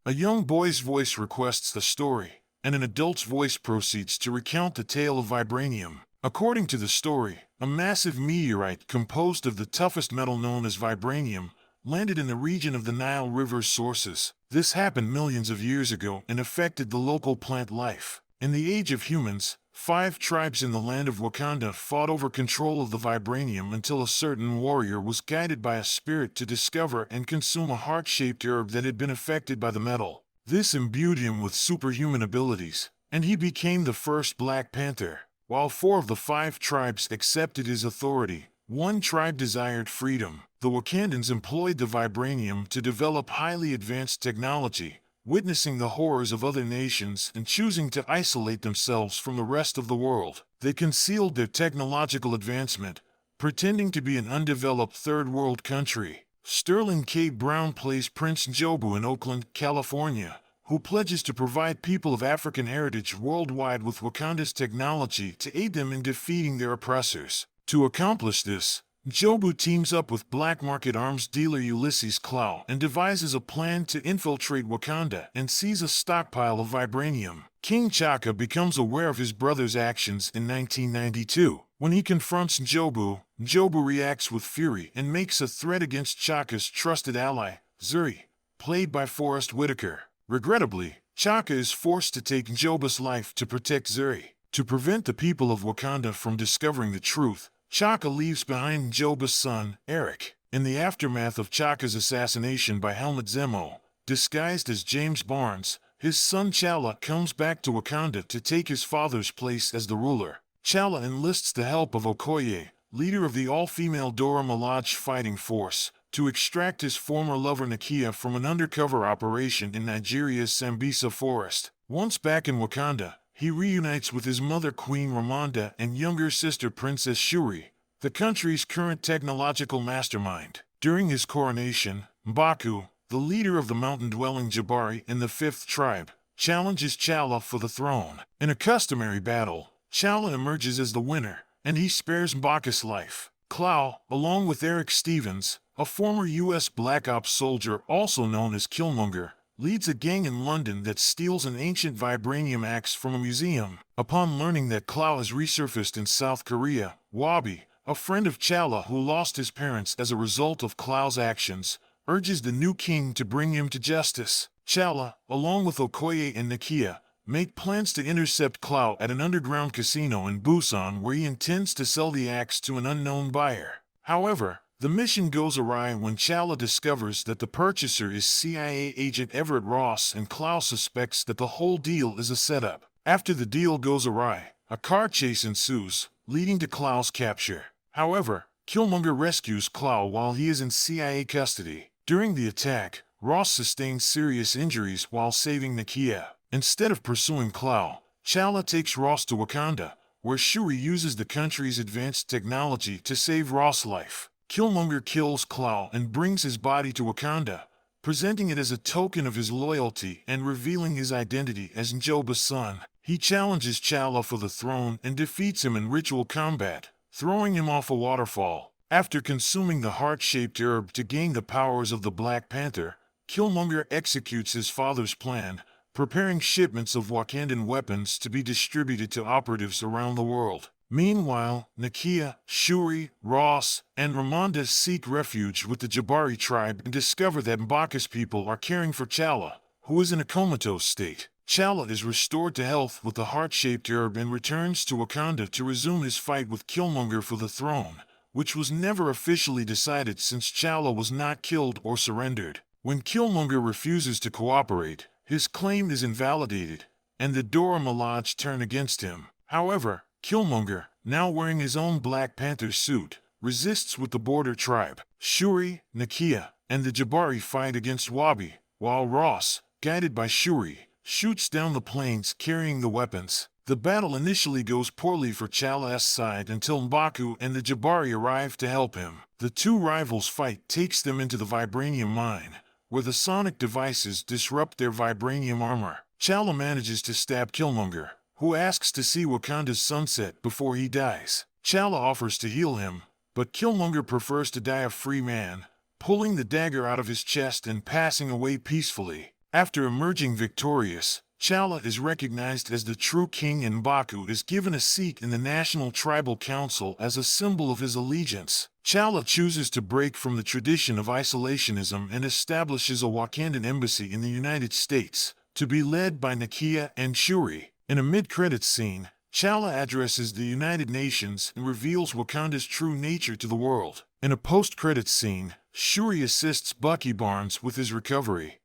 A young boy's voice requests the story, and an adult's voice proceeds to recount the tale of Vibranium. According to the story, a massive meteorite composed of the toughest metal known as Vibranium landed in the region of the Nile River's sources. This happened millions of years ago and affected the local plant life. In the Age of Humans, 5 tribes in the land of Wakanda fought over control of the Vibranium until a certain warrior was guided by a spirit to discover and consume a heart-shaped herb that had been affected by the metal. This imbued him with superhuman abilities, and he became the first Black Panther. While 4 of the 5 tribes accepted his authority, 1 tribe desired freedom. The Wakandans employed the Vibranium to develop highly advanced technology, witnessing the horrors of other nations and choosing to isolate themselves from the rest of the world. They concealed their technological advancement, pretending to be an undeveloped third world country. Sterling K. Brown plays Prince Njobu in Oakland, California, who pledges to provide people of African heritage worldwide with Wakanda's technology to aid them in defeating their oppressors. To accomplish this, Njobu teams up with black market arms dealer Ulysses Klaue and devises a plan to infiltrate Wakanda and seize a stockpile of Vibranium. King T'Chaka becomes aware of his brother's actions in 1992. When he confronts Njobu, Njobu reacts with fury and makes a threat against T'Chaka's trusted ally, Shuri, played by Forrest Whitaker. Regrettably, T'Chaka is forced to take Njobu's life to protect Shuri. To prevent the people of Wakanda from discovering the truth, T'Chaka leaves behind Njobu's son, Eric. In the aftermath of T'Chaka's assassination by Helmut Zemo, disguised as James Barnes, his son T'Challa comes back to Wakanda to take his father's place as the ruler. T'Challa enlists the help of Okoye, leader of the all-female Dora Milaje fighting force, to extract his former lover Nakia from an undercover operation in Nigeria's Sambisa forest. Once back in Wakanda, he reunites with his mother Queen Ramonda and younger sister Princess Shuri, the country's current technological mastermind. During his coronation, M'Baku, the leader of the mountain-dwelling Jabari in the 5th tribe, challenges T'Challa for the throne. In a customary battle, T'Challa emerges as the winner, and he spares M'Baku's life. Klaue, along with Eric Stevens, a former U.S. Black Ops soldier also known as Killmonger, leads a gang in London that steals an ancient vibranium axe from a museum. Upon learning that Klaue has resurfaced in South Korea, Wabi, a friend of T'Challa who lost his parents as a result of Klaue's actions, urges the new king to bring him to justice. T'Challa, along with Okoye and Nakia, make plans to intercept Klaue at an underground casino in Busan where he intends to sell the axe to an unknown buyer. However, the mission goes awry when T'Challa discovers that the purchaser is CIA agent Everett Ross, and Klaue suspects that the whole deal is a setup. After the deal goes awry, a car chase ensues, leading to Klaue's capture. However, Killmonger rescues Klaue while he is in CIA custody. During the attack, Ross sustains serious injuries while saving Nakia. Instead of pursuing Klaue, T'Challa takes Ross to Wakanda, where Shuri uses the country's advanced technology to save Ross' life. Killmonger kills Klaue and brings his body to Wakanda, presenting it as a token of his loyalty and revealing his identity as Njobu's son. He challenges T'Challa for the throne and defeats him in ritual combat, throwing him off a waterfall. After consuming the heart-shaped herb to gain the powers of the Black Panther, Killmonger executes his father's plan, preparing shipments of Wakandan weapons to be distributed to operatives around the world. Meanwhile, Nakia, Shuri, Ross, and Ramonda seek refuge with the Jabari tribe and discover that M'Baku's people are caring for T'Challa, who is in a comatose state. T'Challa is restored to health with the heart-shaped herb and returns to Wakanda to resume his fight with Killmonger for the throne, which was never officially decided since T'Challa was not killed or surrendered. When Killmonger refuses to cooperate, his claim is invalidated, and the Dora Milaje turn against him. However, Killmonger, now wearing his own Black Panther suit, resists with the border tribe. Shuri, Nakia, and the Jabari fight against Wabi, while Ross, guided by Shuri, shoots down the planes carrying the weapons. The battle initially goes poorly for T'Challa's side until M'Baku and the Jabari arrive to help him. The two rivals' fight takes them into the Vibranium mine, where the sonic devices disrupt their Vibranium armor. T'Challa manages to stab Killmonger, who asks to see Wakanda's sunset before he dies. T'Challa offers to heal him, but Killmonger prefers to die a free man, pulling the dagger out of his chest and passing away peacefully. After emerging victorious, T'Challa is recognized as the true king and M'Baku is given a seat in the National Tribal Council as a symbol of his allegiance. T'Challa chooses to break from the tradition of isolationism and establishes a Wakandan embassy in the United States, to be led by Nakia and Shuri. In a mid-credits scene, T'Challa addresses the United Nations and reveals Wakanda's true nature to the world. In a post-credits scene, Shuri assists Bucky Barnes with his recovery.